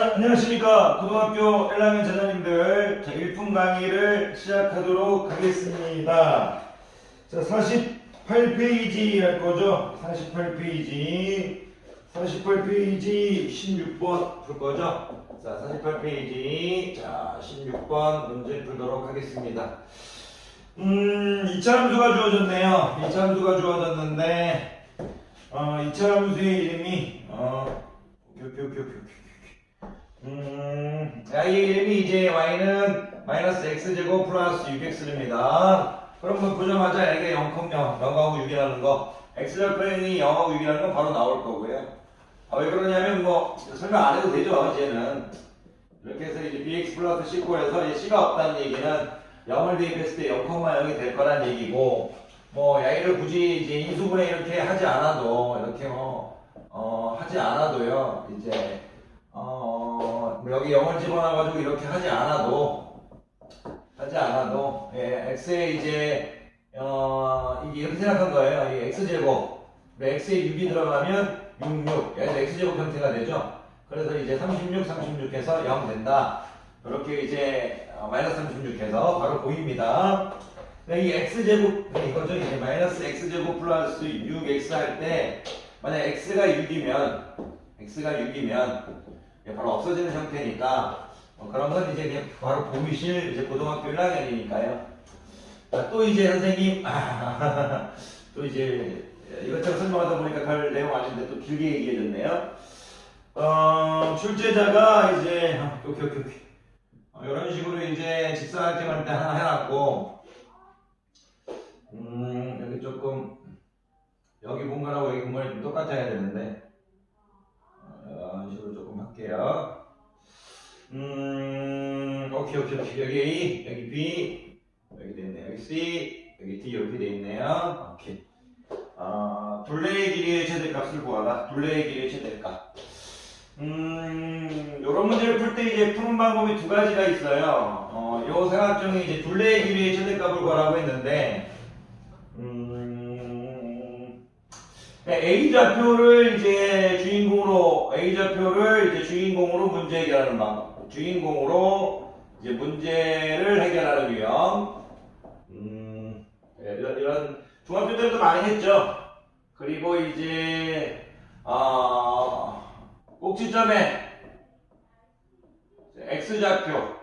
자, 안녕하십니까. 고등학교 1학년 자녀님들. 자, 1분 강의를 시작하도록 하겠습니다. 자, 48페이지 할 거죠. 48페이지. 48페이지 16번 풀 거죠. 자, 48페이지. 자, 16번 문제 풀도록 하겠습니다. 2차 함수가 주어졌네요. 2차 함수가 주어졌는데, 2차 함수의 이름이, y의 이름이 이제 y는 마이너스 x제곱 플러스 6x입니다. 그럼 보자마자 이게 0,0, 0하고 6이라는 거, x절편이 0하고 6이라는 건 바로 나올 거고요. 왜 그러냐면 뭐 설명 안 해도 되죠. 이제는 이렇게 해서 이제 bx 플러스 c9에서 이제 c가 없다는 얘기는 0을 대입했을 때 0,0이 될 거란 얘기고, 뭐 y를 굳이 이제 인수분해 이렇게 하지 않아도 이렇게 하지 않아도요. 이제 여기 0을 집어넣어가지고 이렇게 하지 않아도 예, x에 이제 이렇게 생각한 거예요. 이 x제곱 x에 6이 들어가면 66 얘도 x제곱 형태가 되죠. 그래서 이제 36 해서 0 된다. 이렇게 이제 마이너스 36 해서 바로 보입니다. 이 x제곱 이거죠. 이제 마이너스 x제곱 플러스 6x 할 때 만약 x가 6이면 바로 없어지는 형태니까 그런 건 이제 그냥 바로 보이실 이제 고등학교 1학년이니까요. 또 이제 선생님 또 이제 이것저것 설명하다 보니까 별 내용 아닌데 또 길게 얘기해줬네요. 출제자가 이제 이런 식으로 이제 직사각형할 때 하나 해놨고, 여기 조금 여기 공간하고 여기 공간이 좀 똑같아야 되는데 이런 식으로 조금 할게요. 오케이. 여기 A, 여기 B, 여기 돼있네요. 여기 C, 여기 D 이렇게 돼있네요. 오케이. 둘레의 길이의 최대값을 구하라. 둘레의 길이의 최대값. 요런 문제를 풀 때 이제 푸는 방법이 두 가지가 있어요. 요 삼각형이 이제 둘레의 길이의 최대값을 구하라고 했는데, A 좌표를 이제 주인공으로 문제 해결하는 방법. 주인공으로 이제 문제를 해결하는 유형. 이런 중학교 때도 많이 했죠. 그리고 이제 꼭지점에 x좌표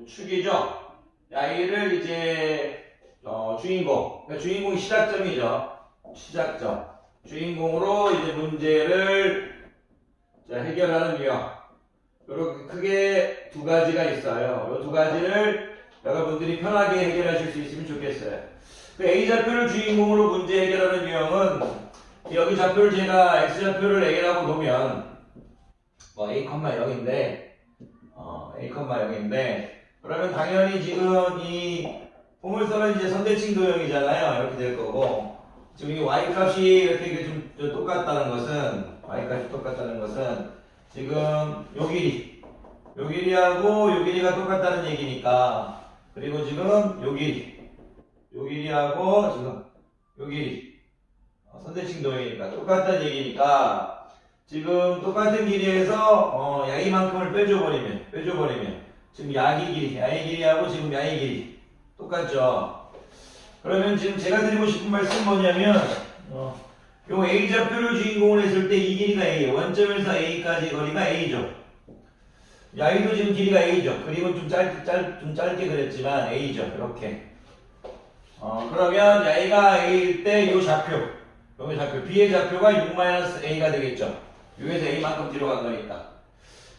축이죠. y를 이제 주인공, 그러니까 주인공이 시작점이죠. 시작점. 주인공으로 이제 문제를 해결하는 유형. 이렇게 크게 두 가지가 있어요. 이 두 가지를 여러분들이 편하게 해결하실 수 있으면 좋겠어요. 그 A좌표를 주인공으로 문제 해결하는 유형은 여기 좌표를 제가 X좌표를 A라고 놓으면 A,0인데 그러면 당연히 지금 이 포물선은 이제 선대칭 도형이잖아요. 이렇게 될 거고, 지금 이 y값이 이렇게 좀 똑같다는 것은 지금 요 길이하고 요 길이가 똑같다는 얘기니까, 그리고 지금 요 길이하고 지금 요 길이 선대칭 도형이니까 똑같다는 얘기니까, 지금 똑같은 길이에서 야이만큼을 빼줘버리면 지금 야의 길이하고 지금 야의 길이 똑같죠. 그러면 지금 제가 드리고 싶은 말씀은 뭐냐면, 요 A좌표를 주인공으로 했을 때 이 길이가 A예요. 원점에서 A까지 거리가 A죠. 야이도 지금 길이가 A죠. 그림은 좀 짧게 그렸지만 A죠. 이렇게. 그러면 야이가 A일 때 요 좌표, B의 좌표가 6-A가 되겠죠. 6에서 A만큼 뒤로 간 거니까.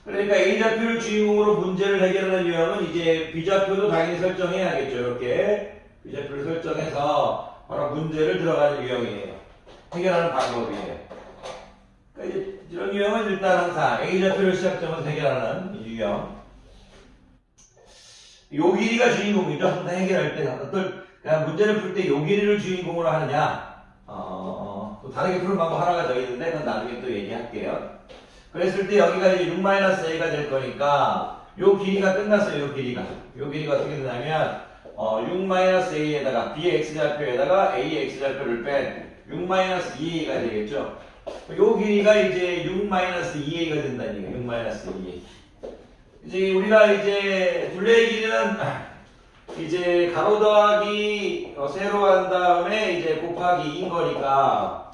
그러니까 A좌표를 주인공으로 문제를 해결하는 유형은 이제 B좌표도 당연히 설정해야겠죠. 이렇게 B좌표를 설정해서 바로 문제를 들어가는 유형이에요. 해결하는 방법이에요. 그러니까 이제 이런 유형은 일단 항상 A좌표를 시작점으로 해결하는 유형. 요 길이가 주인공이죠. 항상 해결할 때 그냥 문제를 풀 때 요 길이를 주인공으로 하느냐, 또 다르게 푸는 방법 하나가 더 있는데 그건 나중에 또 얘기할게요. 그랬을 때 여기가 이제 6-A가 될 거니까 요 길이가 끝났어요. 요 길이가 어떻게 되냐면 6-A에다가 B의 X좌표에다가 A의 X좌표를 뺀 6-2A가 되겠죠. 요 길이가 이제 6-2a가 된다는 얘기예요. 6-2a. 이제 우리가 이제 둘레의 길이는 이제 가로 더하기 세로 한 다음에 이제 곱하기 2인 거니까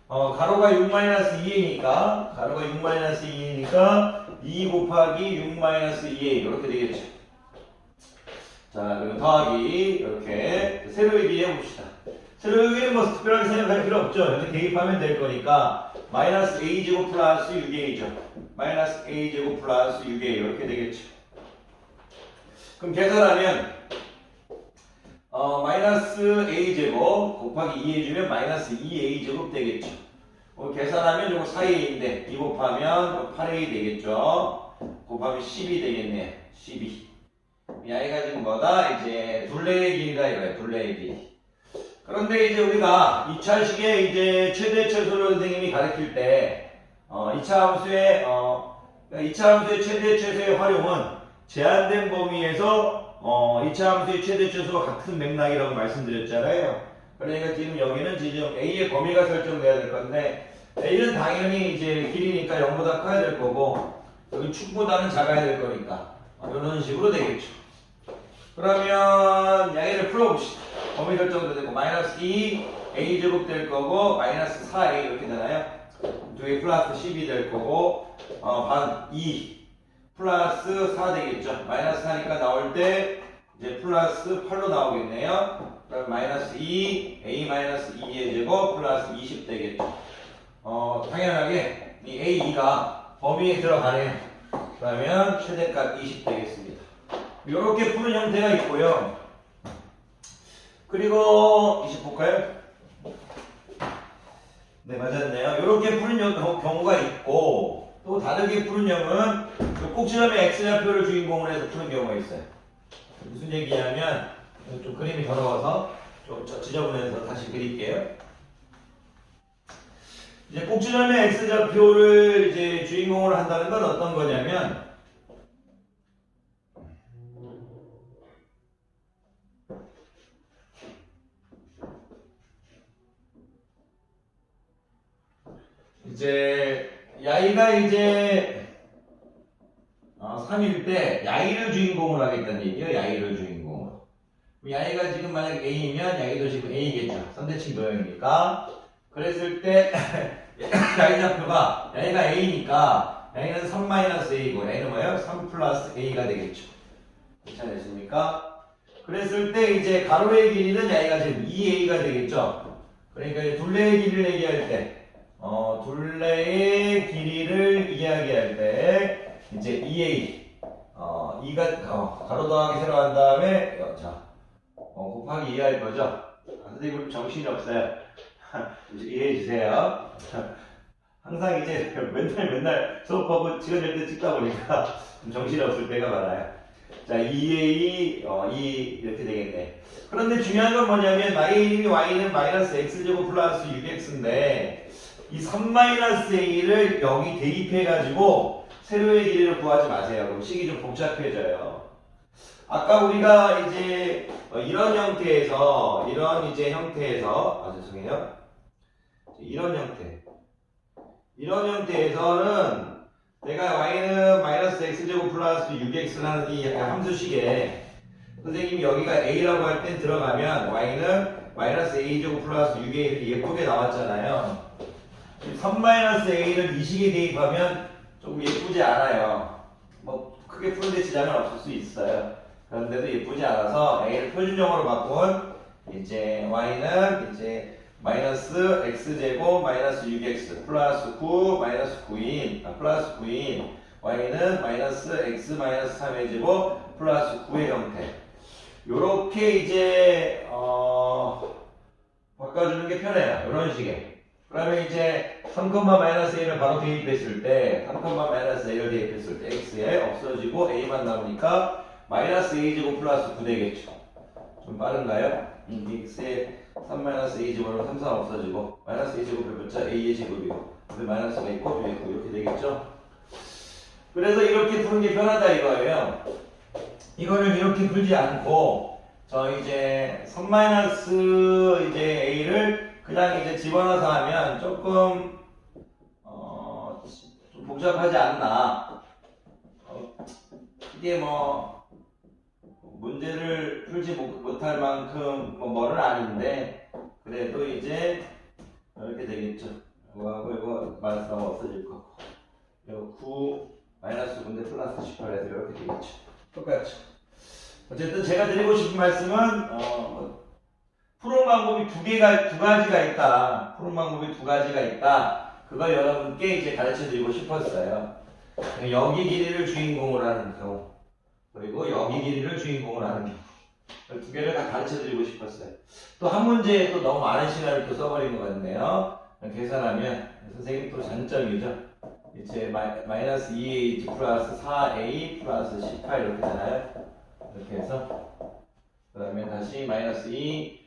가로가 6-2a니까 가로가 6-2a니까 2 곱하기 6-2a 이렇게 되겠죠. 자, 그리고 더하기 이렇게 세로의 길이 해봅시다. 세로의 길이는 뭐 특별하게 생각할 필요 없죠. 이렇게 대입하면 될 거니까 마이너스 a제곱 플러스 6a죠. 마이너스 a제곱 플러스 6a 이렇게 되겠죠. 그럼 계산하면 마이너스 a제곱 곱하기 2 해주면 마이너스 2a제곱 되겠죠. 계산하면 요거 4a인데 2 곱하면 8a 되겠죠. 곱하면 10이 되겠네요. 12. 얘가 지금 뭐다? 이제 둘레의 길이다 이거예요. 둘레의 길이. 그런데 이제 우리가 2차식에 이제 최대 최소를 선생님이 가르칠 때 2차 함수의 2차 함수의 최대 최소의 활용은 제한된 범위에서 2차 함수의 최대 최소와 같은 맥락이라고 말씀드렸잖아요. 그러니까 지금 여기는 지금 a의 범위가 설정돼야 될 건데 a는 당연히 이제 길이니까 0보다 커야 될 거고 여기 축보다는 작아야 될 거니까 이런 식으로 되겠죠. 그러면 양의를 풀어봅시다. 범위 설정도 되고 마이너스 2 a제곱 될 거고 마이너스 4a 이렇게 되나요? 두 개 플러스 10이 될 거고 반 2 플러스 4 되겠죠. 마이너스 4니까 나올 때 이제 플러스 8로 나오겠네요. 그럼 마이너스 2 a 마이너스 2의 제곱 플러스 20 되겠죠. 당연하게 이 a2가 범위에 들어가네요. 그러면 최대값 20 되겠습니다. 이렇게 푸는 형태가 있고요. 그리고 20 볼까요? 네, 맞았네요. 이렇게 푸는 경우가 있고 또 다르게 푸는 형은 꼭지점의 x좌표를 주인공으로 해서 푸는 경우가 있어요. 무슨 얘기냐면 좀 그림이 더러워서 좀 지저분해서 다시 그릴게요. 이제 꼭지점의 x좌표를 이제 주인공으로 한다는 건 어떤 거냐면 이제 야이가 이제 3일 때 야이를 주인공으로 하겠다는 얘기예요. 야이를 주인공으로. 야이가 지금 만약 A이면 야이도 지금 A겠죠. 선대칭 도형이니까. 그랬을 때 야이 좌표가 야이가 A니까 야이는 3-A고 야이는 뭐예요? 3 플러스 A가 되겠죠. 괜찮으십니까? 그랬을 때 이제 가로의 길이는 야이가 지금 2A가 되겠죠. 그러니까 둘레의 길이를 얘기할 때 둘레의 길이를 이야기할 때 이제 2a 2가 가로 더하기 세로 한 다음에 곱하기 2 할 거죠. 선생님 정신이 없어요. 이해해 주세요. 항상 이제 맨날 수업하고 시간 때 찍다 보니까 좀 정신이 없을 때가 많아요. 자, 2a 2 이렇게 되겠네. 그런데 중요한 건 뭐냐면 y는 마이너스 x제곱 플러스 6x인데 이 3-a를 여기 대입해가지고 세로의 길이를 구하지 마세요. 그럼 식이 좀 복잡해져요. 아까 우리가 이제 이런 형태에서 죄송해요. 이런 형태에서는 내가 y는 마이너스 x제곱 플러스 6x라는 이 함수식에 선생님이 여기가 a라고 할 땐 들어가면 y는 마이너스 a제곱 플러스 6a 이렇게 예쁘게 나왔잖아요. 3-a를 이 식에 대입하면 조금 예쁘지 않아요. 뭐 크게 푸는데 지장은 없을 수 있어요. 그런데도 예쁘지 않아서 a를 표준형으로 바꾼 이제 y는 이제 마이너스 x제곱 마이너스 6x 플러스 9 마이너스 9인 플러스 9인 y는 마이너스 x 마이너스 3의 제곱 플러스 9의 형태. 요렇게 이제 바꿔주는 게 편해요. 이런 식의. 그러면 이제 3,-a를 바로 대입했을 때 3,-a를 대입했을 때 x에 없어지고 a만 남으니까 마이너스 a제곱 플러스 9 되겠죠. 좀 빠른가요? x에 3-a제곱으로 3, 4 없어지고 마이너스 a제곱 해봤자 a의 제곱이고 근데 마이너스가 있고 뒤에 있고 이렇게 되겠죠. 그래서 이렇게 푸는 게 편하다 이거예요. 이거를 이렇게 풀지 않고 이제 3- 이제 a를 그냥 이제 집어넣어서 하면 조금 복잡하지 않나. 이게 뭐 문제를 풀지 못할 만큼 뭐는 아닌데 그래도 이제 이렇게 되겠죠. 이거하고 이거 마이너스가 없어질 거고 이거 9 마이너스 9인데 플러스 18에서 이렇게 되겠죠. 똑같죠. 어쨌든 제가 드리고 싶은 말씀은 푸는 방법이 두 가지가 있다. 푸는 방법이 두 가지가 있다. 그걸 여러분께 이제 가르쳐 드리고 싶었어요. 여기 길이를 주인공으로 하는 경우 그리고 여기 길이를 주인공으로 하는 경우 두 개를 다 가르쳐 드리고 싶었어요. 또 한 문제에 또 너무 많은 시간을 또 써버린 것 같네요. 계산하면 선생님 또 장점이죠. 이제 마이너스 2a 플러스 4a 플러스 18 이렇게 되나요? 이렇게 해서 그 다음에 다시 마이너스 2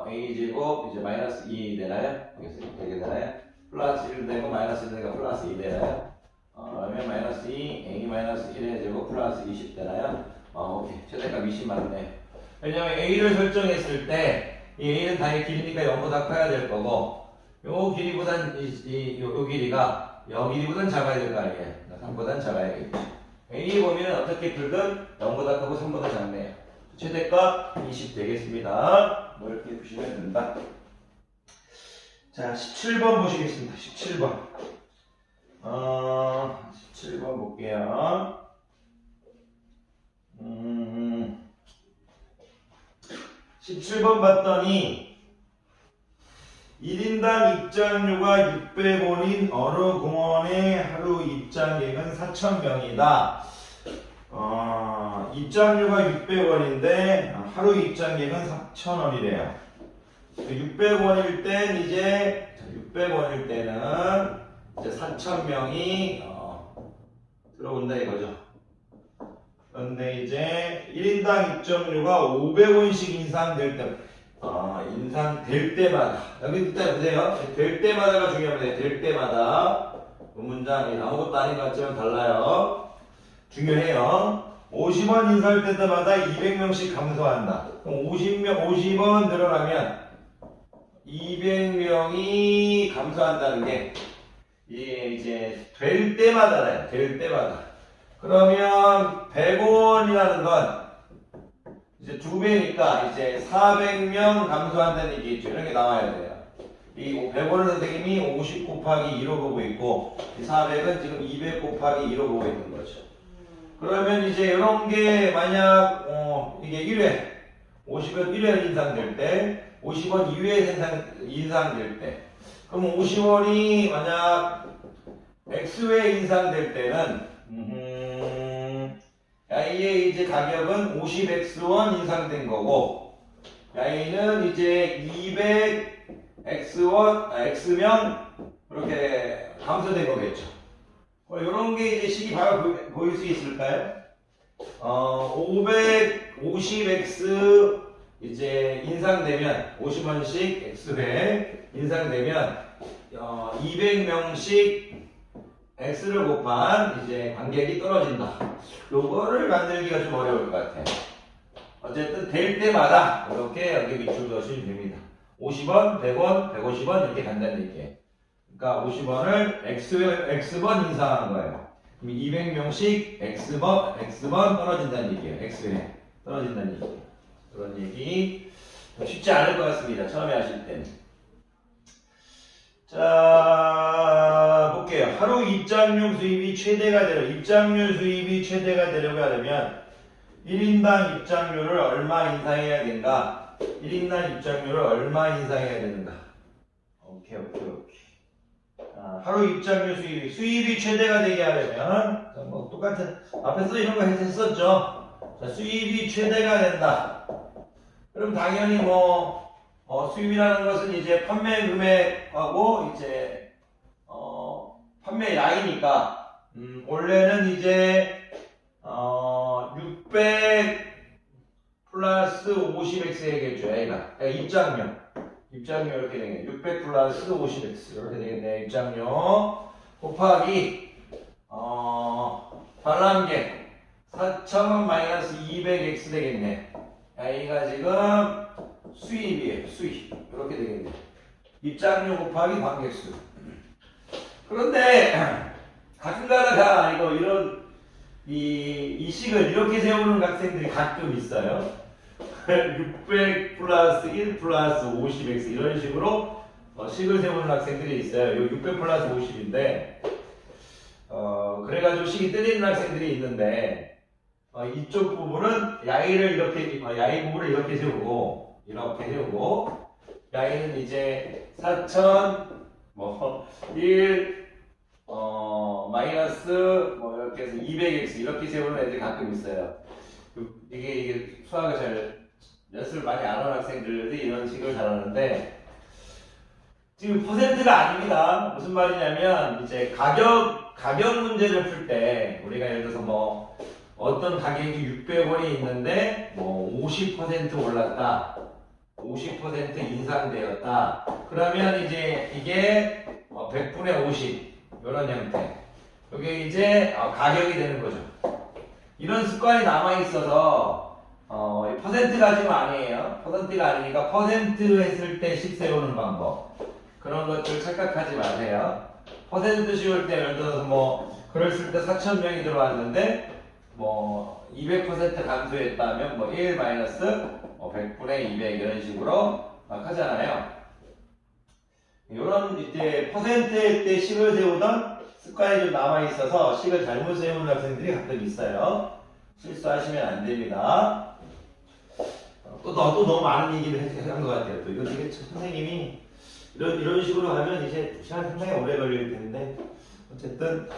a제곱 이제 마이너스 2 되나요? 여기서 이렇게 되나요? 플러스 1 되고 마이너스 1 되니까 플러스 2 되나요? 그러면 마이너스 2 a 마이너스 1의 제곱 플러스 20 되나요? 오케이. 최대값 20 맞네. 왜냐면 a를 설정했을 때 이 a는 당연히 길이니까 0보다 커야 될 거고 요 길이보단 요 길이가 요 길이보단 작아야 될 거 아니에요. 3보단 작아야겠죠. a 보면 어떻게 풀든 0보다 크고 3보다 작네요. 최대값 20 되겠습니다. 뭐 이렇게 보시면 된다. 자, 17번 보시겠습니다. 17번. 17번 볼게요. 17번 봤더니 1인당 입장료가 600원인 어느 공원의 하루 입장객은 4,000명이다. 입장료가 600원인데 하루 입장객은 4,000원이래요. 600원일 땐 이제 600원일 때는 이제 4,000명이 들어온다 이거죠. 그런데 이제 1인당 입장료가 500원씩 인상될 때 인상될 때마다 여기 일단 보세요. 될 때마다가 중요합니다. 될 때마다 그 문장이 아무것도 아닌 것 같지만 달라요. 중요해요. 50원 인상될 때마다 200명씩 감소한다. 그럼 50원 늘어나면 200명이 감소한다는 게 이제 될 때마다래요. 될 때마다. 그러면 100원이라는 건 이제 2배니까 이제 400명 감소한다는 얘기겠죠. 이런 게 나와야 돼요. 이 100원은 선생님이 50 곱하기 2로 보고 있고 이 400은 지금 200 곱하기 2로 보고 있는 거죠. 그러면 이제 이런 게 만약 이게 1회 50원 1회 인상될 때 50원 2회 인상될 때 그럼 50원이 만약 X회 인상될 때는 Y의 이제 가격은 50X원 인상된 거고 Y는 이제 200X명 이렇게 감소된 거겠죠. 이런 게 이제 식이 바로 보일 수 있을까요? 550X 이제 인상되면 50원씩 X회 인상되면 200명씩 X를 곱한 이제 관객이 떨어진다. 요거를 만들기가 좀 어려울 것 같아요. 어쨌든 될 때마다 이렇게 여기 밑줄 넣으시면 됩니다. 50원, 100원, 150원 이렇게 간다는 얘기예요. 그러니까 50원을 X번 인상하는 거예요. 그럼 200명씩 X번 떨어진다는 얘기예요. X에 떨어진다는 얘기예요. 그런 얘기 쉽지 않을 것 같습니다. 처음에 하실 때는. 자, 볼게요. 하루 입장료 수입이 최대가 되려고 하려면 1인당 입장료를 얼마 인상해야 된가? 1인당 입장료를 얼마 인상해야 되는가? 오케이. 하루 입장료 수입이 최대가 되게 하려면 뭐 똑같은 앞에서 이런 거 했었죠. 자, 수입이 최대가 된다. 그럼 당연히 수입이라는 것은 이제 판매 금액하고 이제 판매량이니까 원래는 이제 600 플러스 50x에겠죠. A가 입장료 이렇게 되겠네. 600 플러스 50x 이렇게 되겠네. 입장료 곱하기 관람객 4,000 마이너스 200x 되겠네. A가 지금 수입이에요. 수입 이렇게 되겠네. 입장료 곱하기 관객수. 그런데 가끔가다가 이거 이런 이 식을 이렇게 세우는 학생들이 가끔 있어요. 600 플러스 1 플러스 50x 이런 식으로 식을 세우는 학생들이 있어요. 이 600 플러스 50인데 그래가지고 식이 뜨리는 학생들이 있는데 이쪽 부분은 야이를 이렇게 야이 부분을 이렇게 세우고 야이는 이제 4000 1 마이너스 이렇게 해서 200x 이렇게 세우는 애들이 가끔 있어요. 이게 수학을 잘 연습을 많이 안 하는 학생들이 이런 식을 잘하는데 지금 퍼센트가 아닙니다. 무슨 말이냐면 이제 가격 문제를 풀 때 우리가 예를 들어서 어떤 가격이 600원이 있는데 50% 올랐다. 50% 인상되었다. 그러면 이제 이게 100분의 50 이런 형태. 이게 이제 가격이 되는 거죠. 이런 습관이 남아 있어서 퍼센트가 지금 아니에요. 퍼센트가 아니니까 퍼센트 했을 때 식 세우는 방법. 그런 것들 착각하지 마세요. 퍼센트 씌울 때 예를 들어서 그랬을 때 4,000명이 들어왔는데 200% 감소했다면 1 마이너스 100분의 200 이런 식으로 막 하잖아요. 이런 이제 퍼센트 때 식을 세우던 습관이 좀 남아 있어서 식을 잘못 세우는 학생들이 가끔 있어요. 실수하시면 안 됩니다. 또 너무 많은 얘기를 한 것 같아요. 또 이거 되게 선생님이 이런 식으로 하면 이제 시간 상당히 오래 걸릴 텐데 어쨌든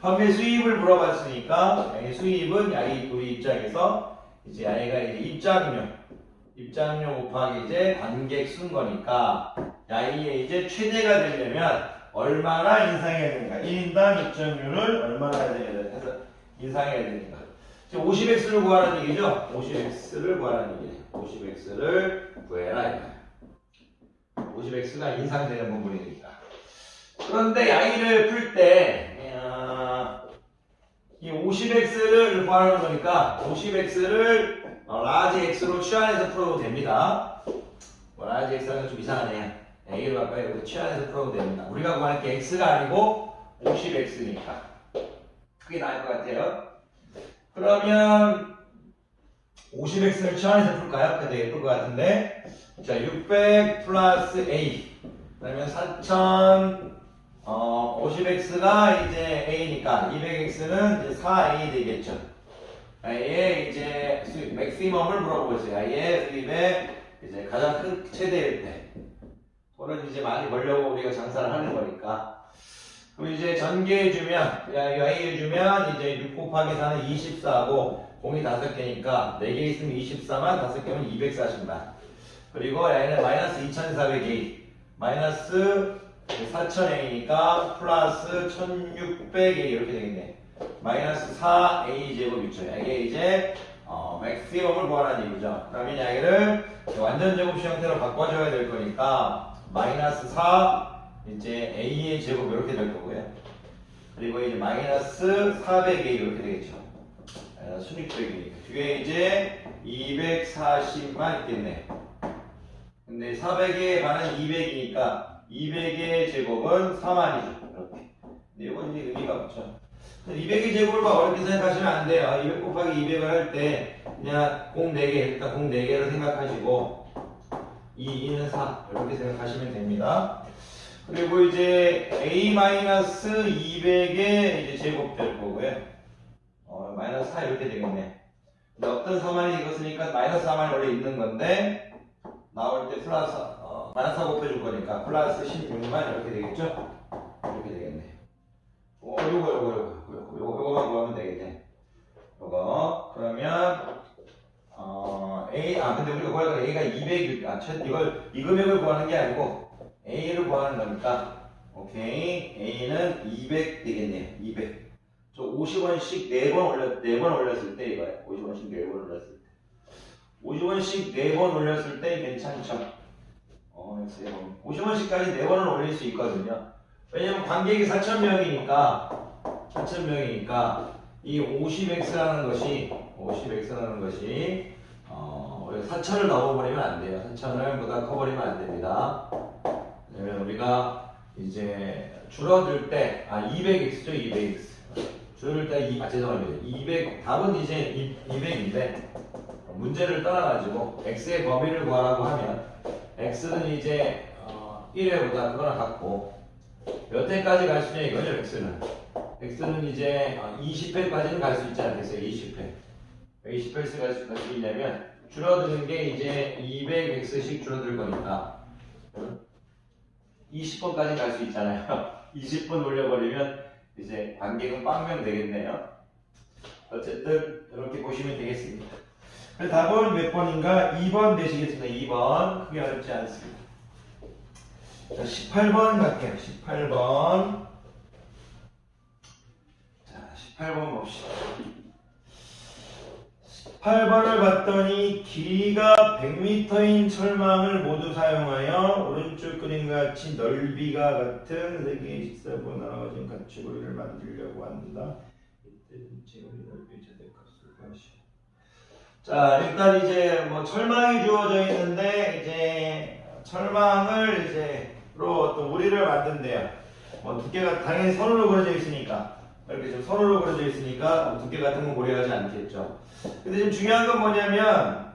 판매 수입을 물어봤으니까 수입은 우리 입장에서 이제 아이가 이제 입장료 곱하기 이제 관객 수인 거니까 야이의 이제 최대가 되려면 얼마나 인상해야 되는가? 1인당 입장료를 얼마나 해서 인상해야 되는가? 지금 50x를 구하라는 얘기죠? 50x를 구하라는 얘기예요. 50x를 구해라 이거예요. 50x가 인상되는 부분이니까. 그런데 야이를 풀 때 이 50x를 구하는 거니까 50x를 라지 x로 취한해서 풀어도 됩니다. 라지 x가 좀 이상하네요. a를 바꿔 이렇게 취한해서 풀어도 됩니다. 우리가 구할 게 x가 아니고 50x니까 그게 나을 것 같아요. 그러면 50x를 취한해서 풀까요? 그래도 예쁠 것 같은데 자 600 플러스 a 그러면 4000 50x가 이제 a니까 200x는 이제 4a 되겠죠. a의 이제 수입 맥시멈을 물어보고 있어요. a의 수입의 이제 가장 큰 최대일 때 돈을 이제 많이 벌려고 우리가 장사를 하는 거니까. 그럼 이제 전개해주면 a해주면 이제 6 곱하기 4는 24고 공이 5개니까 4개 있으면 24만 5개면 240만. 그리고 a는 마이너스 2400a 마이너스 4000a니까 플러스 1600a 이렇게 되겠네. 마이너스 4a 제곱 있죠. 이게 이제 맥시멈을 구하라는 얘기죠. 그러면 여기를 완전 제곱식 형태로 바꿔줘야 될 거니까 마이너스 4 이제 a의 제곱 이렇게 될 거고요. 그리고 이제 마이너스 400a 이렇게 되겠죠. 순익백이니까 뒤에 이제 240만 있겠네. 근데 400에 반은 200이니까 200의 제곱은 4만이죠. 이렇게. 근데 이건 이제 의미가 없죠. 200의 제곱을 막 어렵게 생각하시면 안 돼요. 200 곱하기 200을 할 때 그냥 공 4개, 일단 공 4개를 생각하시고 2는 4 이렇게 생각하시면 됩니다. 그리고 이제 a-200의 이제 제곱 될 거고요. 마이너스 4 이렇게 되겠네. 근데 어떤 4만이 이것으니까 마이너스 4만이 원래 있는 건데 나올 때 플러스 마이너스 4 곱해줄 거니까 플러스 16만 이렇게 되겠죠? 이렇게 되겠네. 요거만 구하면 되겠네. 요거 그러면 근데 우리가 구할 건 a가 200 이 금액을 구하는 게 아니고 a를 구하는 거니까 오케이 a는 200 되겠네요. 200. 저 50원씩 4번 올렸을 때 이거예요. 50원씩 4번 올렸을 때. 50원씩 4번 올렸을 때 괜찮죠? 50원씩까지 4번을 올릴 수 있거든요. 왜냐면 관객이 4,000명이니까 이 50x라는 것이 4,000을 넘어버리면 안 돼요. 4,000을 보다 커버리면 안 됩니다. 왜냐면 우리가 이제 줄어들 때, 200x죠, 200x. 줄어들 때, 죄송합니다. 200, 답은 이제 200인데, 문제를 떠나가지고, x의 범위를 구하라고 하면, x는 이제, 1회보다 그거나 같고, 몇 회까지 갈 수 있냐 이거죠, x는. x는 이제, 20회까지는 갈 수 있지 않겠어요, 20회. 20회까지 갈 수 있냐면, 줄어드는 게 이제 200x씩 줄어들 거니까, 20번까지 갈 수 있잖아요. 20번 올려버리면 이제 관객은 빵명 되겠네요. 어쨌든 이렇게 보시면 되겠습니다. 그래서 답은 몇 번인가? 2번 되시겠습니다. 2번. 크게 어렵지 않습니다. 자, 18번 갈게요. 18번. 자, 18번 봅시다. 18번을 봤더니 길이가 100m인 철망을 모두 사용하여 오른쪽 그림과 같이 넓이가 같은 세 개의 직사부로 나눠진 가축고리를 만들려고 한다. 이때 전체 고리 넓이의 최대값을 구하시오. 자, 일단 이제 뭐 철망이 주어져 있는데 이제 철망을 이제로 어떤 우리를 만든대요. 뭐 두께가 당연히 선으로 그려져 있으니까 이렇게 좀 선으로 그려져 있으니까 두께 같은 건 고려하지 않겠죠. 근데 지금 중요한 건 뭐냐면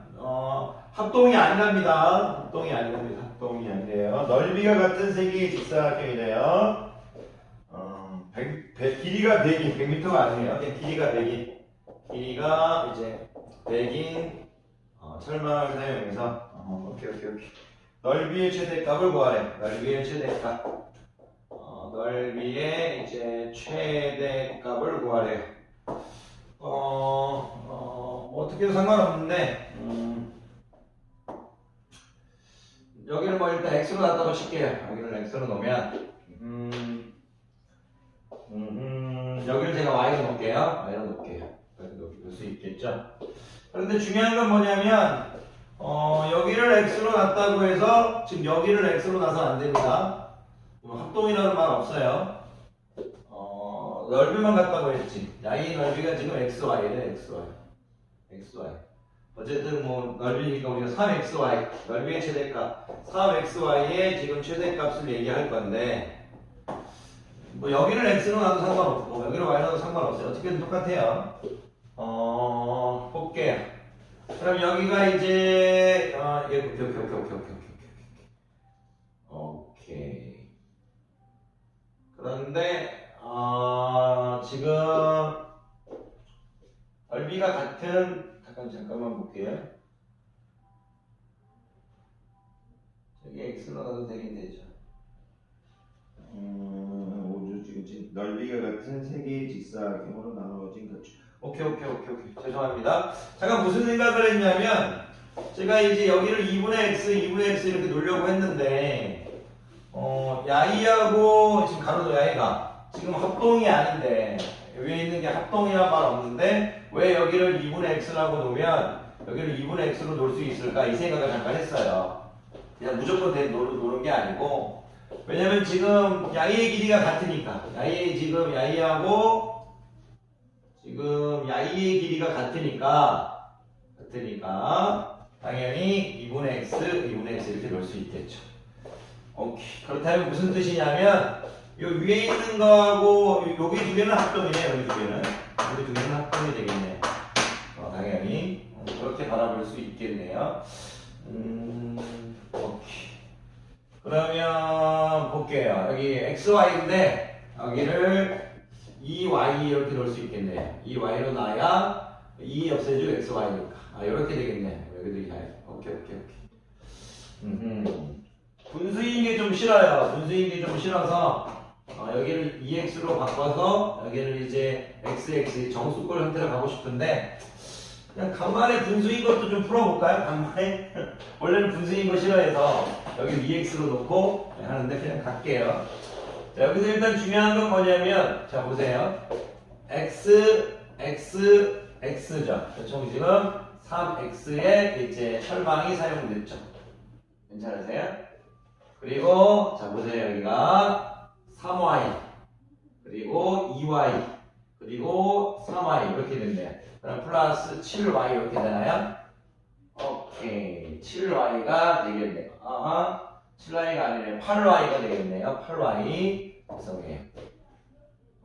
합동이 아니랍니다. 합동이 아니랍니다. 합동이 아니래요. 넓이가 같은 세 개의 직사각형이래요. 길이가 100인 100m가 아니에요. 그냥 길이가 100인 길이가 이제 100인 철망을 사용해서 오케이. 넓이의 최대값을 구하래. 넓이의 최대값. 넓이의 이제 최대값을 구하래요. 어떻게도 상관없는데, 여기를 뭐 일단 x로 놨다고 칠게요. 여기를 x로 놓으면, 여기를 제가 y로 놓을게요. y로 놓을게요. 이렇게 놓을 수 있겠죠. 그런데 중요한 건 뭐냐면, 여기를 x로 놨다고 해서, 지금 여기를 x로 놔서 안 됩니다. 합동이라는 말 없어요. 넓이만 같다고 했지. 야이 넓이가 지금 xy래, xy. 어쨌든 뭐 넓이니까 우리가 3xy, 넓이의 최대값, 3xy의 지금 최대값을 얘기할 건데, 뭐 여기를 x로 놔도 상관없고 여기를 y로 놔도 상관없어요. 어떻게든 똑같아요. 볼게요. 그럼 여기가 이제 오케이. 그런데 지금 넓이가 같은 잠깐만 볼게요. 저기 x로 나도 되긴 되죠. 지금 넓이가 같은 세 개의 직사각형으로 나누어진 가축. 오케이. 죄송합니다. 잠깐 무슨 생각을 했냐면 제가 이제 여기를 2분의 x 이렇게 놓으려고 했는데 야이하고 지금 가로도 야이가 지금 합동이 아닌데 위에 있는 게 합동이란 말 없는데 왜 여기를 2분의 x라고 놓으면 여기를 2분의 x로 놓을 수 있을까 이 생각을 잠깐 했어요. 그냥 무조건 놓는 게 아니고 왜냐면 지금 야이의 길이가 같으니까 야이의 길이가 같으니까 당연히 2분의 x 이렇게 놓을 수 있겠죠. 오케이. 그렇다면 무슨 뜻이냐면 요 위에 있는 거하고 여기 두 개는 합동이네. 여기 두 개는 합동이 되겠네. 당연히 그렇게 바라볼 수 있겠네요. 오케이. 그러면 볼게요. 여기 xy인데 여기를 2y 이렇게 놓을 수 있겠네요. 2y로 놔야 2 없애주고 xy니까. 이렇게 되겠네. 여기도 2y. 오케이. 분수인 게 좀 싫어요. 분수인 게 좀 싫어서 여기를 2x로 바꿔서 여기를 이제 xx 정수꼴 형태로 가고 싶은데 그냥 간만에 분수인 것도 좀 풀어볼까요? 간만에 원래는 분수인 거 싫어해서 여기 2x로 놓고 하는데 그냥 갈게요. 자, 여기서 일단 중요한 건 뭐냐면 자 보세요. x죠. 총 지금 3x의 이제 철망이 사용됐죠. 괜찮으세요? 그리고 자 보세요. 여기가 3y 그리고 2y 그리고 3y 이렇게 된대요. 그럼 플러스 7y 이렇게 되나요? 오케이. 7y가 되겠네요. 7y가 아니네요. 8y가 되겠네요. 8y 구성이에요.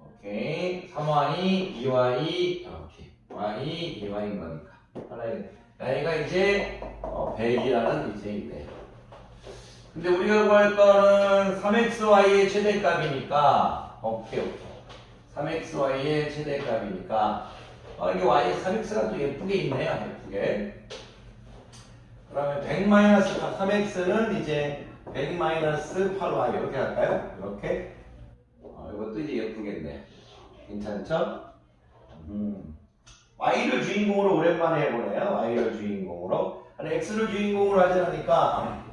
오케이. 3y, 2y 이렇게 y, 2y인 거니까 8y. 여기가 이제 100이라는 이제 있네요. 근데 우리가 구할 거는 3xy의 최대값이니까 오케이. 3xy의 최대값이니까 이게 y 3x가 또 예쁘게 있네요. 예쁘게. 그러면 100-3x는 이제 100-8y 이렇게 할까요? 이렇게. 이것도 이제 예쁘겠네. 괜찮죠? y를 주인공으로 오랜만에 해보네요. y를 주인공으로. 아니 x를 주인공으로 하지 않으니까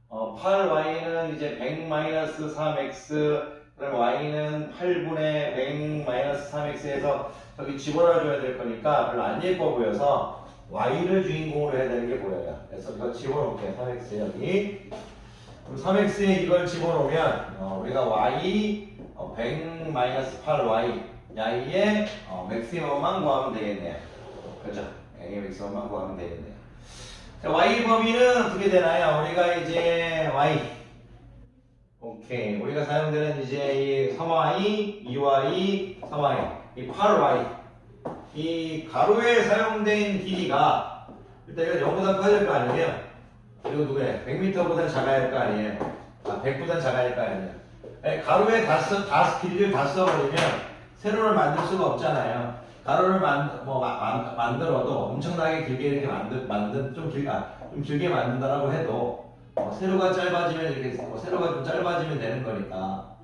8y는 이제 100-3x 그럼 y는 8분의 100-3x에서 여기 집어넣어줘야 될 거니까 별로 안 예뻐 보여서 y를 주인공으로 해야 되는 게 보여요. 그래서 이거 집어넣을게요. 3x 여기. 그럼 3x에 이걸 집어넣으면 우리가 y 100-8y y의 맥시멈만 구하면 되겠네요. 그죠? y의 맥시멈만 구하면 되겠네요. 자, y 범위는 어떻게 되나요? 우리가 이제 y 오케이. 우리가 사용되는 이제 이 3y, 2y, 3y, 이 8y 이 가로에 사용된 길이가 일단 이거 0보다 커야 될 거 아니에요? 그리고 누구예요? 100m보다 작아야 할 거 아니에요? 100보다 작아야 할 거 아니에요? 가로에 길이를 다 써버리면 세로를 만들 수가 없잖아요. 가로를 만들어도 엄청나게 길게 이렇게 좀 길게 만든다라고 해도 세로가 짧아지면 이렇게 세로가 좀 짧아지면 되는 거니까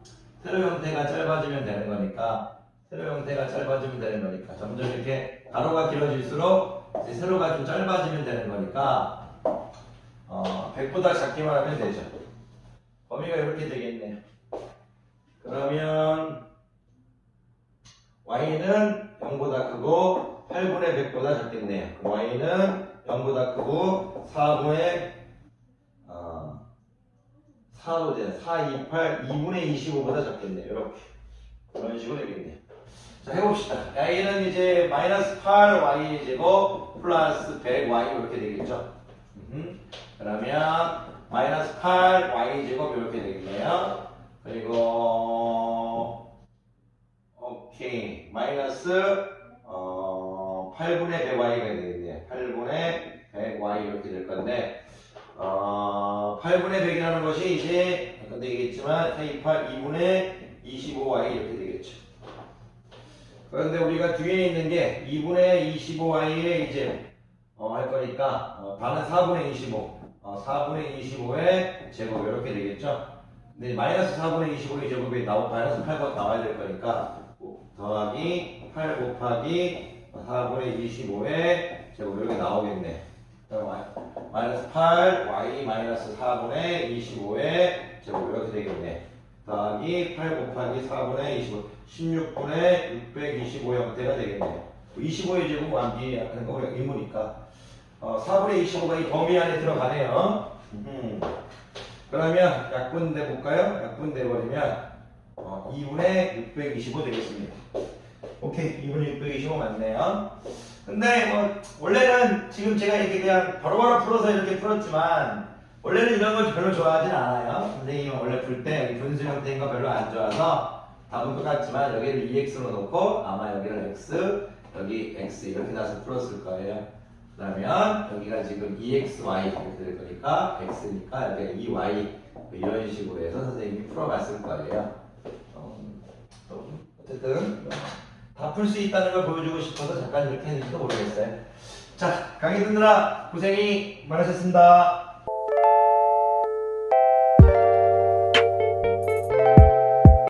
세로 형태가 짧아지면 되는 거니까 점점 이렇게 가로가 길어질수록 이제 세로가 좀 짧아지면 되는 거니까 100보다 작기만 하면 되죠. 범위가 이렇게 되겠네요. 그러면 y는 0보다 크고 8분의 100보다 작겠네요. y는 0보다 크고 4분의 4도 돼. 4, 2, 8, 2분의 25보다 작겠네요. 이렇게. 그런 식으로 되겠네요. 자, 해봅시다. y는 이제 마이너스 8y 제곱 플러스 100y 이렇게 되겠죠. 그러면 마이너스 8y 제곱 이렇게 되겠네요. 그리고 오케이. 마이너스 8분의 100y가 되겠네요. 8분의 100y 이렇게 될 건데 8분의 100이라는 것이 이제 아까 되겠지만 K8 2분의 25y 이렇게 되겠죠. 그런데 우리가 뒤에 있는 게 2분의 25y에 이제 할 거니까 반은 4분의 25 4분의 25의 제곱 이렇게 되겠죠. 근데 마이너스 4분의 25의 제곱이 마이너스 8가 나와야 될 거니까 더하기 8 곱하기 4분의 25의 제곱 이렇게 나오겠네. 마이너스 8 y 마이너스 4분의 25의 제곱 이렇게 되겠네. 더하기 8 곱하기 4분의 25 16분의 625 형태가 되겠네요. 25의 제곱 암기하는 거 우리가 의무니까 4분의 25가 이 범위 안에 들어가네요. 그러면 약분돼 볼까요? 약분돼 버리면 2분의 625 되겠습니다. 오케이, 2분의 625 맞네요. 근데 원래는 지금 제가 이렇게 그냥 바로바로 풀어서 이렇게 풀었지만 원래는 이런 걸 별로 좋아하진 않아요. 선생님은 원래 풀 때 여기 분수 형태인 거 별로 안 좋아서 답은 똑같지만 여기를 2x로 놓고 아마 여기를 x, 여기 x 이렇게 놔서 풀었을 거예요. 그러면 여기가 지금 2xy 이렇게 될 거니까 x니까 여기가 2y 이런 식으로 해서 선생님이 풀어봤을 거예요. 어쨌든 다 풀 수 있다는 걸 보여주고 싶어서 잠깐 이렇게 했는지도 모르겠어요. 자, 강의 듣느라 고생이 많으셨습니다.